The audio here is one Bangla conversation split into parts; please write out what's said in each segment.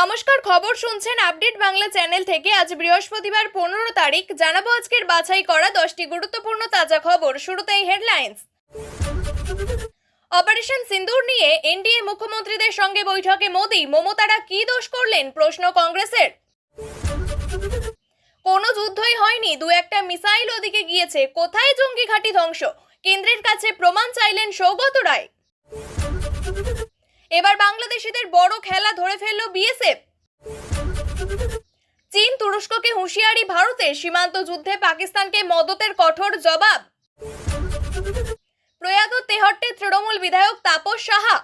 নমস্কার, খবর শুনছেন আপডেট বাংলা চ্যানেল থেকে। আজ বৃহস্পতিবার 15 তারিখ। জানাবো আজকের বাছাই করা 10টি গুরুত্বপূর্ণ তাজা খবর। শুরুতেই হেডলাইন্স। অপারেশন সিন্দুর নিয়ে এনডিএ মুখ্যমন্ত্রীদের সঙ্গে বৈঠকে মোদি। মমতারা কি দোষ করলেন, প্রশ্ন কংগ্রেসের। কোনো যুদ্ধই হয়নি, দু একটা মিসাইল ওদিকে গিয়েছে, কোথায় জঙ্গি ঘাঁটি ধ্বংস, কেন্দ্রের কাছে প্রমাণ চাইলেন সৌগত রায়। এবার বাংলাদেশিদের বড় খেলা ধরে ফেলল বিএসএফ। চীন তুরস্ককে হুঁশিয়ারি ভারতের, সীমান্ত যুদ্ধে পাকিস্তানকে মদতের কঠোর জবাব। প্রয়াত তেহট্টে তৃণমূল বিধায়ক তাপস সাহা।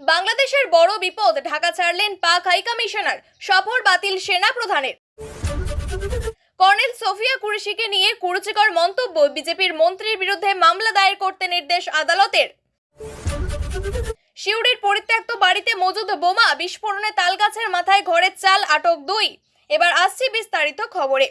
বাংলাদেশের বড় বিপদ, ঢাকা ছাড়লেন পাক হাই কমিশনার, সফর বাতিল সেনা প্রধানের। কর্নেল সোফিয়া কুরেশিকে নিয়ে কুরুচিকর মন্তব্য, বিজেপির মন্ত্রীর বিরুদ্ধে মামলা দায়ের করতে নির্দেশ আদালতের। সিউড়ির পরিত্যক্ত বাড়িতে মজুদ বোমা, বিস্ফোরণে তালগাছের মাথায় ঘরের চাল, আটক 2। এবার আসছি বিস্তারিত খবরে।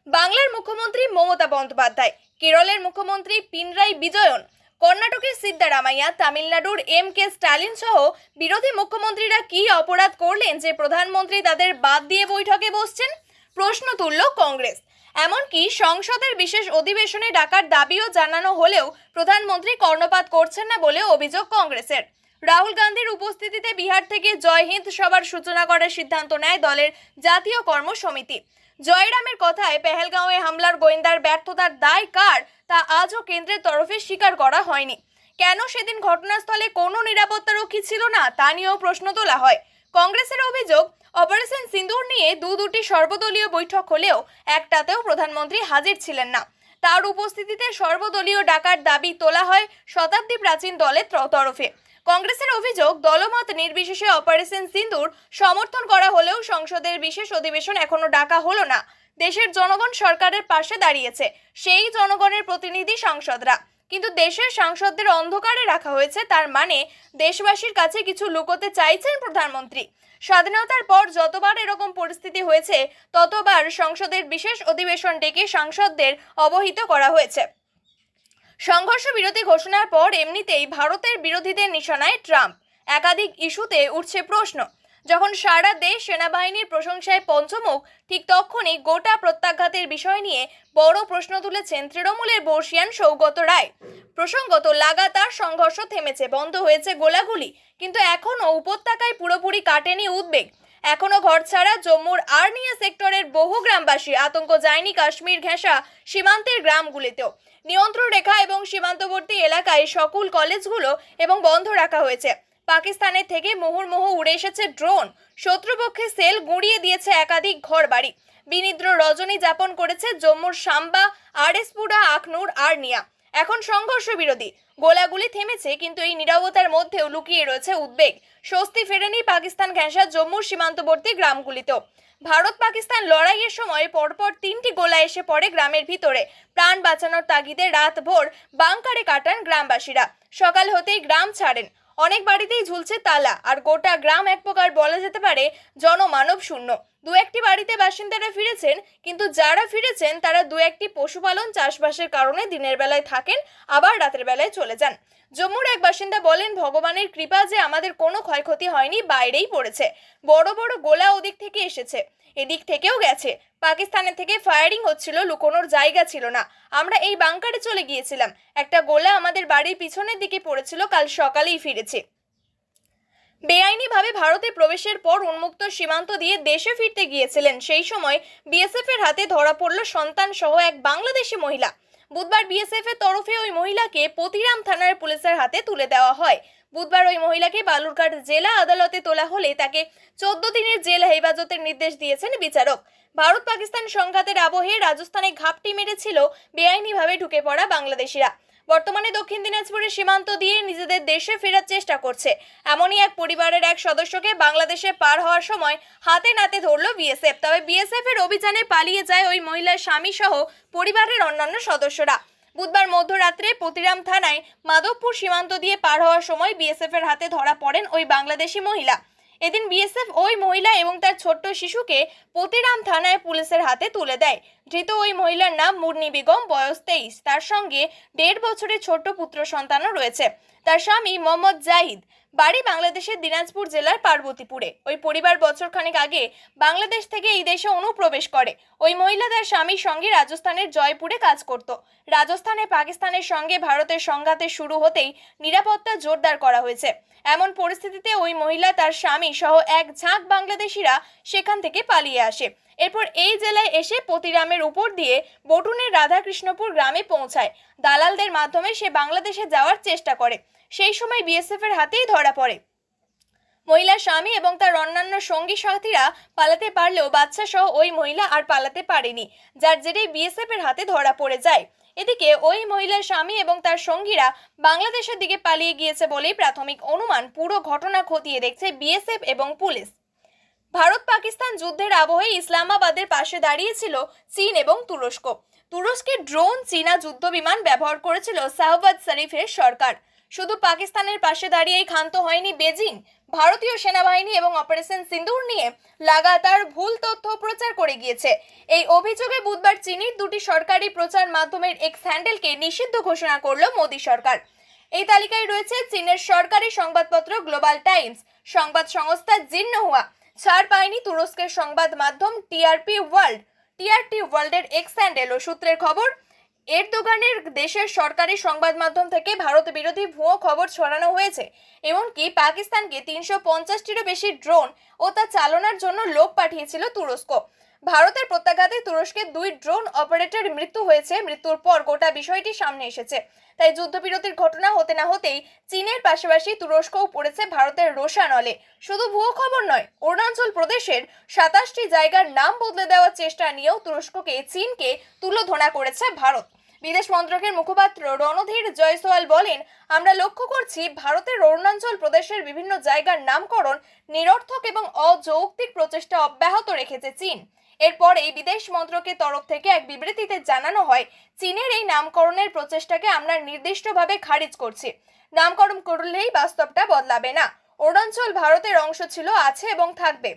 বাংলার মুখ্যমন্ত্রী মমতা বন্দ্যোপাধ্যায়, কেরলের মুখ্যমন্ত্রী পিনরাই বিজয়ন, কর্ণাটকের সিদ্দারামাইয়া, তামিলনাড়ুর এম.কে. স্টালিন সহ বিরোধী মুখ্যমন্ত্রীরা কি অপরাধ করলেন যে প্রধানমন্ত্রী তাদের বাদ দিয়ে বৈঠকে বসছেন, প্রশ্ন তুলল কংগ্রেস। এমনকি সংসদের বিশেষ অধিবেশনে ডাকার দাবিও জানানো হলেও প্রধানমন্ত্রী কর্ণপাত করছেন না বলে অভিযোগ কংগ্রেসের। রাহুল গান্ধীর উপস্থিতিতে বিহার থেকে জয় হিন্দ সভার সূচনা করার সিদ্ধান্ত নেয় দলের জাতীয় কর্মসমিতি। জয়রামের কথায় পেহেলগাঁওয়ে হামলার গোয়েন্দার ব্যর্থতার দায় কার, তা আজও কেন্দ্রের তরফে স্বীকার করা হয়নি। কেন সেদিন ঘটনাস্থলে কোনো নিরাপত্তারক্ষী ছিল না, তা নিয়েও প্রশ্ন তোলা হয়। কংগ্রেসের অভিযোগ, অপারেশন সিন্দুর নিয়ে দুটি সর্বদলীয় বৈঠক হলেও একটাতেও প্রধানমন্ত্রী হাজির ছিলেন না। তার উপস্থিতিতে সর্বদলীয় ডাকার দাবি তোলা হয় শতাব্দী প্রাচীন দলের তরফে। কংগ্রেসের অভিযোগ, দলমত নির্বিশেষে অপারেশন সিন্দুর সমর্থন করা হলেও সংসদের বিশেষ অধিবেশন এখনো ডাকা হলো না। দেশের জনগণ সরকারের পাশে দাঁড়িয়েছে, সেই জনগণের প্রতিনিধি সাংসদরা, কিন্তু দেশের সাংসদদের অন্ধকারে রাখা হয়েছে। তার মানে দেশবাসীর কাছে কিছু লুকোতে চাইছেন প্রধানমন্ত্রী। স্বাধীনতার পর যতবার এরকম পরিস্থিতি হয়েছে ততবার সংসদের বিশেষ অধিবেশন ডেকে সাংসদদের অবহিত করা হয়েছে। সংঘর্ষ বিরতি ঘোষণার পর এমনিতেই ভারতের বিরোধীদের নিশানায় ট্রাম্প। একাধিক ইস্যুতে উঠছে প্রশ্ন। যখন সারা দেশ সেনাবাহিনীর প্রশংসায় পঞ্চমুখ, ঠিক তখনই গোটা প্রত্যাঘাতের বিষয় নিয়ে বড় প্রশ্ন তুলেছেন তৃণমূলের বর্ষিয়ান সৌগত রায়। প্রসঙ্গত, লাগাতার সংঘর্ষ থেমেছে, বন্ধ হয়েছে গোলাগুলি, কিন্তু এখনও উপত্যকায় পুরোপুরি কাটেনি উদ্বেগ। এখনো ঘরছাড়া জম্মুর আর্নিয়া সেক্টরের বহু গ্রামবাসী, আতঙ্ক যায়নি কাশ্মীর ঘেঁষা সীমান্তের গ্রামগুলিতেও। নিয়ন্ত্রণ রেখা এবং সীমান্তবর্তী এলাকায় স্কুল কলেজগুলো এবং বন্ধ রাখা হয়েছে। পাকিস্তানের থেকে মুহুর্মুহু উড়ে এসেছে ড্রোন, শত্রুপক্ষের সেল গুঁড়িয়ে দিয়েছে একাধিক ঘর বাড়ি। বিনিদ্র রজনী যাপন করেছে জম্মুর সাম্বা, আরএসপুরা, আখনুর, আর্নিয়া। এখন সংঘর্ষ বিরোধী, গোলাগুলি থেমেছে, কিন্তু এই নীরবতার মধ্যেও লুকিয়ে রয়েছে উদ্বেগ। স্বস্তি ফেরেনি পাকিস্তান ঘেঁষা জম্মুর সীমান্তবর্তী গ্রামগুলিতেও। ভারত পাকিস্তান লড়াইয়ের সময় পরপর 3টি গোলা এসে পড়ে গ্রামের ভিতরে। প্রাণ বাঁচানোর তাগিদে রাতভর বাংকারে কাটান গ্রামবাসীরা। সকাল হতেই গ্রাম ছাড়েন। অনেক বাড়িতেই ঝুলছে তালা, আর গোটা গ্রাম এক প্রকার বলা যেতে পারে জনমানব শূন্য। দু একটি বাড়িতে বাসিন্দারা ফিরেছেন, কিন্তু যারা ফিরেছেন তারা দু একটি পশুপালন চাষবাসের কারণে দিনের বেলায় থাকেন, আবার রাতের বেলায় চলে যান। জম্মুর এক বাসিন্দা বলেন, ভগবানের কৃপা যে আমাদের কোনো ক্ষয়ক্ষতি হয়নি, বাইরেই পড়েছে। বড় বড় গোলা ওদিক থেকে এসেছে, এদিক থেকেও গেছে। পাকিস্তানের থেকে ফায়ারিং হচ্ছিল, লুকোনোর জায়গা ছিল না। আমরা এই বাংকারে চলে গিয়েছিলাম। একটা গোলা আমাদের বাড়ির পিছনের দিকে পড়েছিল, কাল সকালেই ফিরেছে। বেআইনিভাবে ভারতে প্রবেশের পর উন্মুক্ত সীমান্ত দিয়ে দেশে ফিরতে গিয়েছিলেন। সেই সময় বিএসএফ এর হাতে ধরা পড়ল সন্তান সহ এক বাংলাদেশি মহিলা। বুধবার বিএসএফ এর তরফে ওই মহিলাকে পতিরাম থানার পুলিশের হাতে তুলে দেওয়া হয়। বুধবার ওই মহিলাকে বালুরঘাট জেলা আদালতে তোলা হলে তাকে 14 দিনের জেল হেফাজতের নির্দেশ দিয়েছেন বিচারক। ভারত পাকিস্তান সংঘাতের আবহে রাজস্থানে ঘাপটি মেরেছিল বেআইনিভাবে ঢুকে পড়া বাংলাদেশিরা। বর্তমানে দক্ষিণ দিনাজপুরের সীমান্ত দিয়ে নিজেদের দেশে ফেরার চেষ্টা করছে। এমনই এক পরিবারের এক সদস্যকে বাংলাদেশে পার হওয়ার সময় হাতে নাতে ধরল বিএসএফ। তবে বিএসএফ এর অভিযানে পালিয়ে যায় ওই মহিলার স্বামী সহ পরিবারের অন্যান্য সদস্যরা। বুধবার মধ্যরাত্রে পতিরাম থানায় মাধবপুর সীমান্ত দিয়ে পার হওয়ার সময় বিএসএফ এর হাতে ধরা পড়েন ওই বাংলাদেশি মহিলা। এদিন বিএসএফ ওই মহিলা এবং তার ছোট্ট শিশুকে পতিরাম থানায় পুলিশের হাতে তুলে দেয়। ধৃত ওই মহিলার নাম মুন্নি বেগম, বয়স 23। তার সঙ্গে 1.5 বছরের ছোট্ট পুত্র সন্তানও রয়েছে। তার স্বামী মোহাম্মদ জাহিদ। বাড়ি বাংলাদেশের দিনাজপুর জেলার পার্বতীপুরে। ওই পরিবার বছরখানেক আগে বাংলাদেশ থেকে এই দেশে অনুপ্রবেশ করে। ওই মহিলা তার স্বামীর সঙ্গে রাজস্থানের জয়পুরে কাজ করত। রাজস্থানে পাকিস্তানের সঙ্গে ভারতের সংঘাতে শুরু হতেই নিরাপত্তা জোরদার করা হয়েছে। এমন পরিস্থিতিতে ওই মহিলা তার স্বামী সহ এক ঝাঁক বাংলাদেশিরা সেখান থেকে পালিয়ে আসে। এরপর এই জেলায় এসে পতিরামের উপর দিয়ে বটুনের রাধাকৃষ্ণপুর গ্রামে পৌঁছায়। দালালদের মাধ্যমে সে বাংলাদেশে যাওয়ার চেষ্টা করে। সেই সময় বিএসএফ এর হাতেই ধরা পড়ে। মহিলার স্বামী এবং তার অন্যান্য সঙ্গী সাথীরা পালাতে পারলেও বাচ্চা সহ ওই মহিলা আর পালাতে পারেনি, যার জেরে বিএসএফ এর হাতে ধরা পড়ে যায়। এদিকে ওই মহিলার স্বামী এবং তার সঙ্গীরা বাংলাদেশের দিকে পালিয়ে গিয়েছে বলেই প্রাথমিক অনুমান। পুরো ঘটনা খতিয়ে দেখছে বিএসএফ এবং পুলিশ। ভারত পাকিস্তান যুদ্ধের আবহে ইসলামাবাদের পাশে দাঁড়িয়েছিল চীন এবং তুরস্ক। তুরস্কের ড্রোন, চীনা যুদ্ধ বিমান ব্যবহার করেছিল শাহবাজ শরীফের সরকার। শুধু পাকিস্তানের পাশে দাঁড়িয়েই ক্ষান্ত হয়নি বেজিং। ভারতীয় সেনাবাহিনী এবং অপারেশন সিন্দুর নিয়ে লাগাতার ভুল তথ্য প্রচার করে গিয়েছে। এই অভিযোগে বুধবার চীনের দুটি সরকারি প্রচার মাধ্যমের এক্স হ্যান্ডেলকে নিষিদ্ধ ঘোষণা করল মোদী সরকার। এই তালিকায় রয়েছে চীনের সরকারি সংবাদপত্র গ্লোবাল টাইমস, সংবাদ সংস্থা জিন্নহুয়া। ছাড় পায়নি তুরস্কের সংবাদ মাধ্যম টিআরটি ওয়ার্ল্ডের এক্স হ্যান্ডেল ও সূত্রের খবর। এরদোগানের দেশের সরকারি সংবাদ মাধ্যম থেকে ভারত বিরোধী ভুয়ো খবর ছড়ানো হয়েছে। এমনকি পাকিস্তানকে 350টিরও বেশি ড্রোন ও তা চালানোর জন্য লোক পাঠিয়েছিল তুরস্ক। ভারতের প্রত্যাঘাতে তুরস্কের 2 ড্রোন অপারেটর মৃত্যু হয়েছে। মৃত্যুর পর গোটা বিষয়টি সামনে এসেছে। তাই যুদ্ধবিরতির ঘটনা হতে না হতেই চীনের পাশাপাশি তুরস্কও পড়েছে ভারতের রোষানলে। শুধু ভুয়ো খবর নয়, অরুণাচল প্রদেশের 27টি জায়গার নাম বদলে দেওয়ার চেষ্টা নিয়েও তুরস্ককে চীনকে তুলোধনা করেছে ভারত। বিদেশ মন্ত্রকের মুখপাত্র রণধীর জয়সওয়াল বলেন, আমরা লক্ষ্য করছি ভারতের অরুণাচল প্রদেশের বিভিন্ন জায়গার নামকরণ নিরর্থক এবং অযৌক্তিক প্রচেষ্টা অব্যাহত রেখেছে চীন। এরপরেই বিদেশ মন্ত্রকের তরফ থেকে এক বিবৃতিতে জানানো হয়, চীনের এই নামকরণের প্রচেষ্টাকে আমরা নির্দিষ্টভাবে খারিজ করছি। নামকরণ করলেই বাস্তবটা বদলাবে না। অরুণাচল ভারতের অংশ ছিল, আছে এবং থাকবে।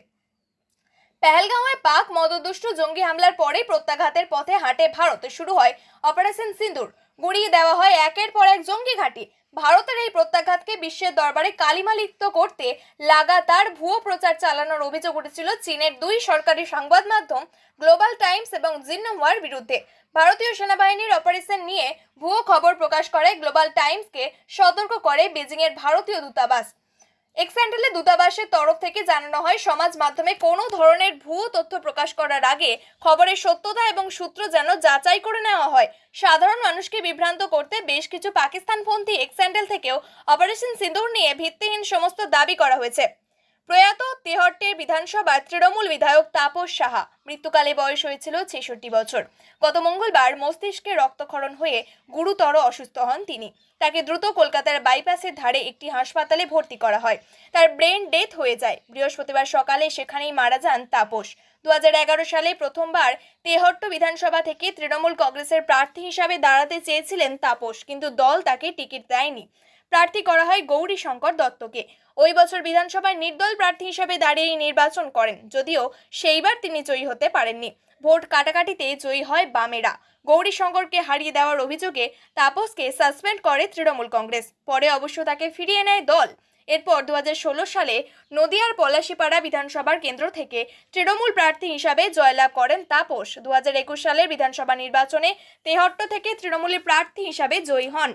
পেহেলগাঁওয়ে পাক মদদুষ্ট জঙ্গি হামলার পরেই প্রত্যাঘাতের পথে হাঁটে ভারত। শুরু হয় অপারেশন সিন্দুর। গুড়িয়ে দেওয়া হয় একের পর এক জঙ্গি ঘাঁটি। ভারতের এই প্রত্যাঘাতকে বিশ্বের দরবারে কালিমালিপ্ত করতে লাগাতার ভুয়ো প্রচার চালানোর অভিযোগ উঠেছিল চীনের 2 সরকারি সংবাদ মাধ্যম গ্লোবাল টাইমস এবং জিন্নহুয়ার বিরুদ্ধে। ভারতীয় সেনাবাহিনীর অপারেশন নিয়ে ভুয়ো খবর প্রকাশ করে গ্লোবাল টাইমসকে সতর্ক করে বেজিংয়ের ভারতীয় দূতাবাস। এক্স হ্যান্ডেলে দূতাবাসের তরফ থেকে জানানো হয়, সমাজ মাধ্যমে কোনো ধরনের ভুয়ো তথ্য প্রকাশ করার আগে খবরের সত্যতা এবং সূত্র যেন যাচাই করে নেওয়া হয়। সাধারণ মানুষকে বিভ্রান্ত করতে বেশ কিছু পাকিস্তানপন্থী এক্স হ্যান্ডেল থেকেও অপারেশন সিন্দুর নিয়ে ভিত্তিহীন সমস্ত দাবি করা হয়েছে। প্রয়াত তেহট্টের বিধানসভার তৃণমূল বিধায়ক তাপস সাহা মৃত্যুকালে বয়স হয়েছিল 66 বছর। গত মঙ্গলবার মস্তিষ্কে রক্তক্ষরণ হয়ে গুরুতর অসুস্থ হন তিনি। তাকে দ্রুত কলকাতার বাইপাসের ধারে একটি হাসপাতালে ভর্তি করা হয়। তার ব্রেন ডেথ হয়ে যায়। বৃহস্পতিবার সকালে সেখানেই মারা যান তাপস। 2011 সালে প্রথমবার তেহট্ট বিধানসভা থেকে তৃণমূল কংগ্রেসের প্রার্থী হিসাবে দাঁড়াতে চেয়েছিলেন তাপস, কিন্তু দল তাকে টিকিট দেয়নি। প্রার্থী করা হয় গৌরী শঙ্কর দত্তকে। ওই বছর বিধানসভায় নির্দল প্রার্থী হিসেবে দাঁড়িয়ে নির্বাচন করেন, যদিও সেইবার তিনি জয়ী হতে পারেননি। ভোট কাটাকাটিতে জয়ী হয় বামেরা। গৌরী শঙ্করকে হারিয়ে দেওয়ার অভিযোগে তাপসকে সাসপেন্ড করে তৃণমূল কংগ্রেস। পরে অবশ্য তাকে ফিরিয়ে নেয় দল। এরপর 2016 সালে নদিয়ার পলাশীপাড়া বিধানসভার কেন্দ্র থেকে তৃণমূল প্রার্থী হিসাবে জয়লাভ করেন তাপস। 2021 সালের বিধানসভা নির্বাচনে তেহট্ট থেকে তৃণমূলের প্রার্থী হিসাবে জয়ী হন।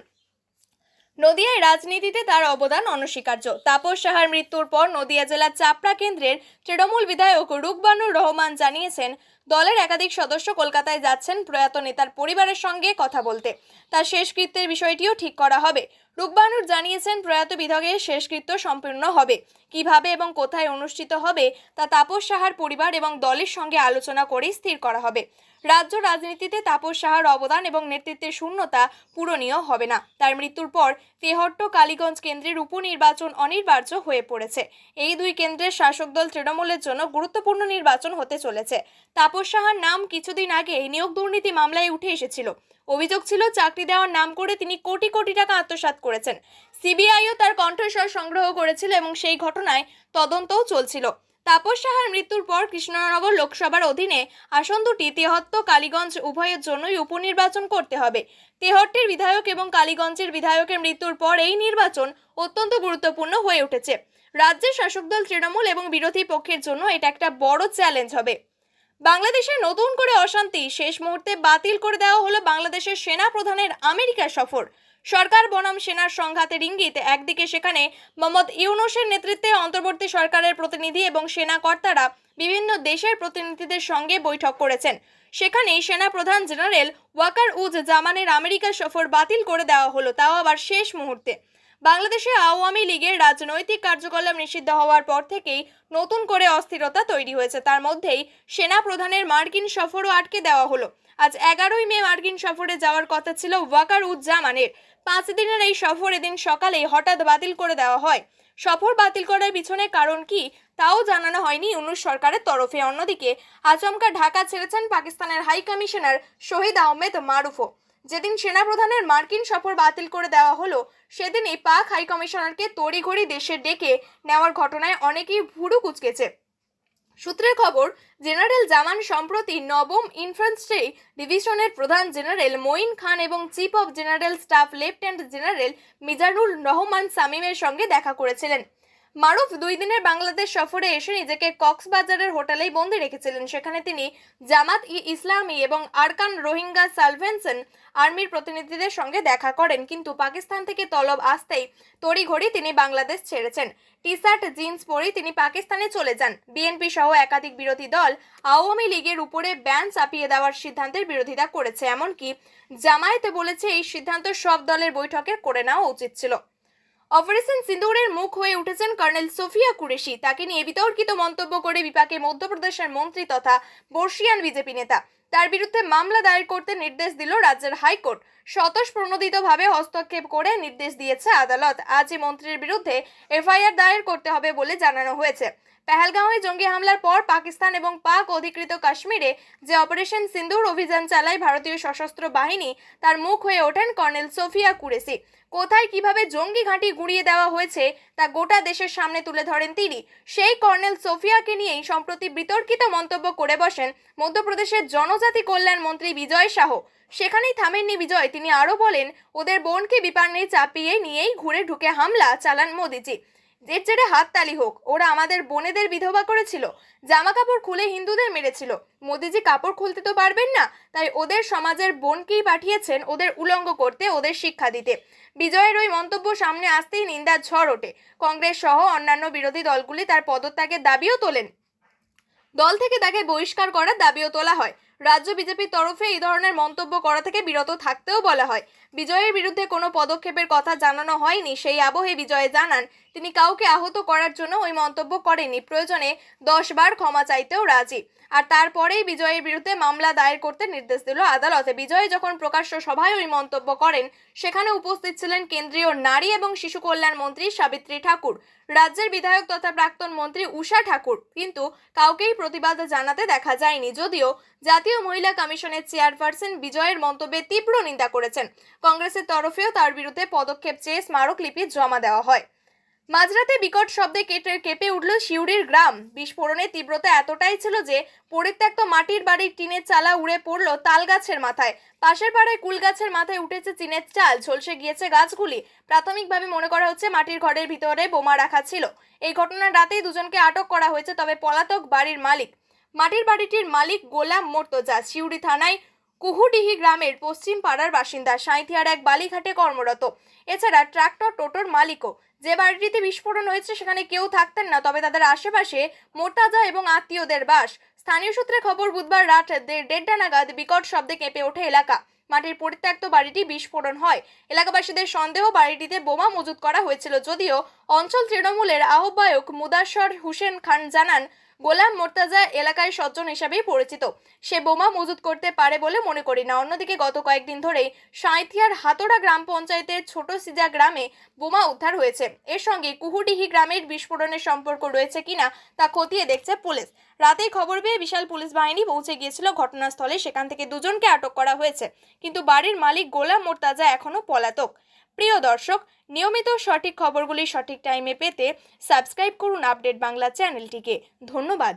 নদিয়ায় রাজনীতিতে তার অবদান অনস্বীকার্য। তাপস সাহার মৃত্যুর পর নদিয়া জেলার চাপড়া কেন্দ্রের তৃণমূল বিধায়ক রুকবানুর রহমান জানিয়েছেন, দলের একাধিক সদস্য কলকাতায় যাচ্ছেন প্রয়াত নেতার পরিবারের সঙ্গে কথা বলতে। তার শেষকৃত্যের বিষয়টিও ঠিক করা হবে। রুকবানুর জানিয়েছেন, প্রয়াত বিধায়কের শেষকৃত্য সম্পূর্ণ হবে। কিভাবে এবং কোথায় অনুষ্ঠিত হবে তা তাপস সাহার পরিবার এবং দলের সঙ্গে আলোচনা করে স্থির করা হবে। রাজ্য রাজনীতিতে তাপস সাহার অবদান এবং নেতৃত্বের শূন্যতা পূরণীয় হবে না। তার মৃত্যুর পর তেহট্ট কালীগঞ্জ কেন্দ্রের উপনির্বাচন অনিবার্য হয়ে পড়েছে। এই 2 কেন্দ্রের শাসক দল তৃণমূলের জন্য গুরুত্বপূর্ণ নির্বাচন হতে চলেছে। তাপস সাহার নাম কিছুদিন আগে নিয়োগ দুর্নীতি মামলায় উঠে এসেছিল। অভিযোগ ছিল, চাকরি দেওয়ার নাম করে তিনি কোটি কোটি টাকা আত্মসাৎ করেছেন। সিবিআইও তার কণ্ঠস্বর সংগ্রহ করেছিল এবং সেই ঘটনায় তদন্তও চলছিল। তাপস সাহার মৃত্যুর পর কৃষ্ণনগর লোকসভার অধীনে আসন দুটি তেহট্ট কালীগঞ্জ উভয়ের জন্যই উপনির্বাচন করতে হবে। তেহট্টের বিধায়ক এবং কালীগঞ্জের বিধায়কের মৃত্যুর পর এই নির্বাচন অত্যন্ত গুরুত্বপূর্ণ হয়ে উঠেছে। রাজ্যের শাসক দল তৃণমূল এবং বিরোধী পক্ষের জন্য এটা একটা বড় চ্যালেঞ্জ হবে। বাংলাদেশে নতুন করে অশান্তি, শেষ মুহূর্তে বাতিল করে দেওয়া হলো বাংলাদেশের সেনা প্রধানের আমেরিকা সফর। সরকার বনাম সেনার সংঘাতের ইঙ্গিত। একদিকে সেখানে মোহাম্মদ ইউনূসের নেতৃত্বে অন্তর্বর্তী সরকারের প্রতিনিধি এবং সেনা কর্তারা বিভিন্ন দেশের প্রতিনিধিদের সঙ্গে বৈঠক করেছেন। সেখানেই সেনা প্রধান জেনারেল ওয়াকার উজ জামানের আমেরিকা সফর বাতিল করে দেওয়া হলো, তাও আবার শেষ মুহূর্তে। বাংলাদেশে আওয়ামী লীগের রাজনৈতিক কার্যকলাপ নিষিদ্ধ হওয়ার পর থেকেই নতুন করে অস্থিরতা তৈরি হয়েছে। তার মধ্যেই সেনা প্রধানের মার্কিন সফরও আটকে দেওয়া হলো। আজ 11ই মে মার্কিন সফরে যাওয়ার কথা ছিল ওয়াকার উজ জামানের। 5 দিনের এই সফর এদিন সকালেই হঠাৎ বাতিল করে দেওয়া হয়। সফর বাতিল করার পিছনে কারণ কি তাও জানানো হয়নি ইউনূস সরকারের তরফে। অন্যদিকে আচমকা ঢাকা ছেড়েছেন পাকিস্তানের হাই কমিশনার শহীদ আহমেদ মারুফও। যেদিন সেনাপ্রধানের মার্কিন সফর বাতিল করে দেওয়া হলো সেদিনই পাক হাই কমিশনারকে তড়িঘড়ি দেশে ডেকে নেওয়ার ঘটনায় অনেকেই ভুরু কুঁচকেছে। সূত্রের খবর, জেনারেল জামান সম্প্রতি নবম ইনফ্যান্ট্রি ডিভিশনের প্রধান জেনারেল মঈন খান এবং chief of general staff lieutenant general Mizanur Rahman সামিমের সঙ্গে দেখা করেছিলেন। মারুফ 2 দিনের বাংলাদেশ সফরে এসে নিজেকে কক্সবাজারের হোটেলেই বন্দী রেখেছিলেন। সেখানে তিনি জামাত-ই-ইসলামী এবং আরকান রোহিঙ্গা সালভেশন আর্মির প্রতিনিধিদের সঙ্গে দেখা করেন, কিন্তু পাকিস্তান থেকে তলব আসতেই তড়িঘড়ি তিনি বাংলাদেশ ছেড়েছেন। টি-শার্ট জিন্স পরেই তিনি পাকিস্তানে চলে যান। বিএনপি সহ একাধিক বিরোধী দল আওয়ামী লীগের উপরে ব্যান চাপিয়ে দেওয়ার সিদ্ধান্তের বিরোধিতা করেছে। এমনকি জামায়াত বলেছে এই সিদ্ধান্ত সব দলের বৈঠকে করে নেওয়া উচিত ছিল। অপারেশন সিন্দুরের মুখ হয়ে উঠেছেন কর্নেল সোফিয়া কুরেশি। তাকে নিয়ে বিতর্কিত মন্তব্য করে বিপাকে মধ্যপ্রদেশের মন্ত্রী তথা বর্ষিয়ান বিজেপি নেতা। তার বিরুদ্ধে মামলা দায়ের করতে নির্দেশ দিল রাজ্যের হাইকোর্ট। স্বতঃপ্রণোদিতভাবে হস্তক্ষেপ করে নির্দেশ দিয়েছে আদালত। আজই মন্ত্রীর বিরুদ্ধে এফআইআর দায়ের করতে হবে বলে জানানো হয়েছে। পেহেলগাঁওয়ে জঙ্গি হামলার পর পাকিস্তান এবং পাক অধিকৃত কাশ্মীরে যে অপারেশন সিন্দুর অভিযান চালায় ভারতীয় সশস্ত্র বাহিনী, তার মুখ হয়ে ওঠেন কর্নেল সোফিয়া কুরেশি। কোথায় কিভাবে জঙ্গি ঘাঁটি গুঁড়িয়ে দেওয়া হয়েছে তা গোটা দেশের সামনে তুলে ধরেন তিনি। সেই কর্নেল সোফিয়াকে নিয়েই সম্প্রতি বিতর্কিত মন্তব্য করে বসেন মধ্যপ্রদেশের জনজাতি কল্যাণ মন্ত্রী বিজয় শাহ। সেখানেই থামেননি বিজয়, তিনি আরও বলেন, ওদের বোনকে বিপান্নে চাপিয়ে নিয়েই ঘুরে ঢুকে হামলা চালান মোদিজি। এর জেরে হাততালি হোক, ওরা আমাদের বোনেদের বিধবা করেছিল, জামা কাপড় খুলে হিন্দুদের মেরেছিল। মোদিজি কাপড় খুলতে তো পারবেন না, তাই ওদের সমাজের বোনকেই পাঠিয়েছেন ওদের উলঙ্গ করতে, ওদের শিক্ষা দিতে। বিজয়ের ওই মন্তব্য সামনে আসতেই নিন্দার ঝড় ওঠে। কংগ্রেস সহ অন্যান্য বিরোধী দলগুলি তার পদত্যাগের দাবিও তোলেন। দল থেকে তাকে বহিষ্কার করার দাবিও তোলা হয়। রাজ্য বিজেপির তরফে এই ধরনের মন্তব্য করা থেকে বিরত থাকতেও বলা হয়। বিজয়ের বিরুদ্ধে কোনো পদক্ষেপের কথা জানানো হয়নি। সেই আবহে বিজয় জানান, তিনি কাউকে আহত করার জন্য ওই মন্তব্য করেননি, প্রয়োজনে 10 বার ক্ষমা চাইতেও রাজি। আর তারপরেই বিজয়ের বিরুদ্ধে মামলা দায়ের করতে নির্দেশ দিল আদালতে। বিজয় যখন প্রকাশ্য সভায় ওই মন্তব্য করেন, সেখানে উপস্থিত ছিলেন কেন্দ্রীয় নারী এবং শিশু কল্যাণ মন্ত্রী সাবিত্রী ঠাকুর, রাজ্যের বিধায়ক তথা প্রাক্তন মন্ত্রী উষা ঠাকুর, কিন্তু কাউকেই প্রতিবাদ জানাতে দেখা যায়নি। যদিও জাতীয় মহিলা কমিশনের চেয়ারপারসন বিজয়ের মন্তব্যে তীব্র নিন্দা করেছেন। কংগ্রেসের তরফেও তার বিরুদ্ধে পদক্ষেপ চেয়ে স্মারকলিপি জমা দেওয়া হয়। মাঝরাতে বিকট শব্দে কেঁপে উঠল সিউড়ির গ্রাম। বিস্ফোরণের তীব্রতা এতটাই ছিল যে পরিত্যক্ত মাটির বাড়ির টিনের চালা উড়ে পড়ল তাল গাছের মাথায়। পাশের পাড়ায় কুল গাছের মাথায় উঠেছে চিনের চাল, ঝলসে গিয়েছে গাছগুলি। প্রাথমিকভাবে মনে করা হচ্ছে মাটির ঘরের ভিতরে বোমা রাখা ছিল। এই ঘটনার রাতেই দুজনকে আটক করা হয়েছে, তবে পলাতক বাড়ির মালিক। মাটির বাড়িটির মালিক গোলাম মোর্তজা সিউড়ি থানায় কুহুডিহি গ্রামের পশ্চিম পাড়ার বাসিন্দা, সাঁইথিয়ার এক বালিঘাটে কর্মরত। এছাড়া ট্রাক্টর টোটোর মালিকও। যে বাড়িটিতে বিস্ফোরণ হয়েছে সেখানে কেউ থাকতেন না, তবে তাদের আশেপাশে মোর্তাজা এবং আত্মীয়দের বাস। স্থানীয় সূত্রে খবর, বুধবার রাত 1:30 নাগাদ বিকট শব্দে কেঁপে ওঠে এলাকা। মাটির পরিত্যক্ত বাড়িটি বিস্ফোরণ হয়। এলাকাবাসীদের সন্দেহ বাড়িটিতে বোমা মজুত করা হয়েছিল। যদিও অঞ্চল তৃণমূলের আহ্বায়ক মুদাসর হুসেন খান জানান, গোলাম মোর্তাজা এলাকায় সজ্জন হিসাবেই পরিচিত, সে বোমা মজুত করতে পারে বলে মনে করি না। অন্যদিকে গত কয়েকদিন ধরেই সাঁইথিয়ার হাতোড়া গ্রাম পঞ্চায়েতের ছোট সিজা গ্রামে বোমা উদ্ধার হয়েছে। এর সঙ্গে কুহুডিহি গ্রামের বিস্ফোরণের সম্পর্ক রয়েছে কিনা তা খতিয়ে দেখছে পুলিশ। রাতেই খবর পেয়ে বিশাল পুলিশ বাহিনী পৌঁছে গিয়েছিল ঘটনাস্থলে। সেখান থেকে দুজনকে আটক করা হয়েছে, কিন্তু বাড়ির মালিক গোলাম মোর্তাজা এখনো পলাতক। প্রিয় দর্শক, নিয়মিত সঠিক খবরগুলি সঠিক টাইমে পেতে সাবস্ক্রাইব করুন আপডেট বাংলা চ্যানেলটিকে। ধন্যবাদ।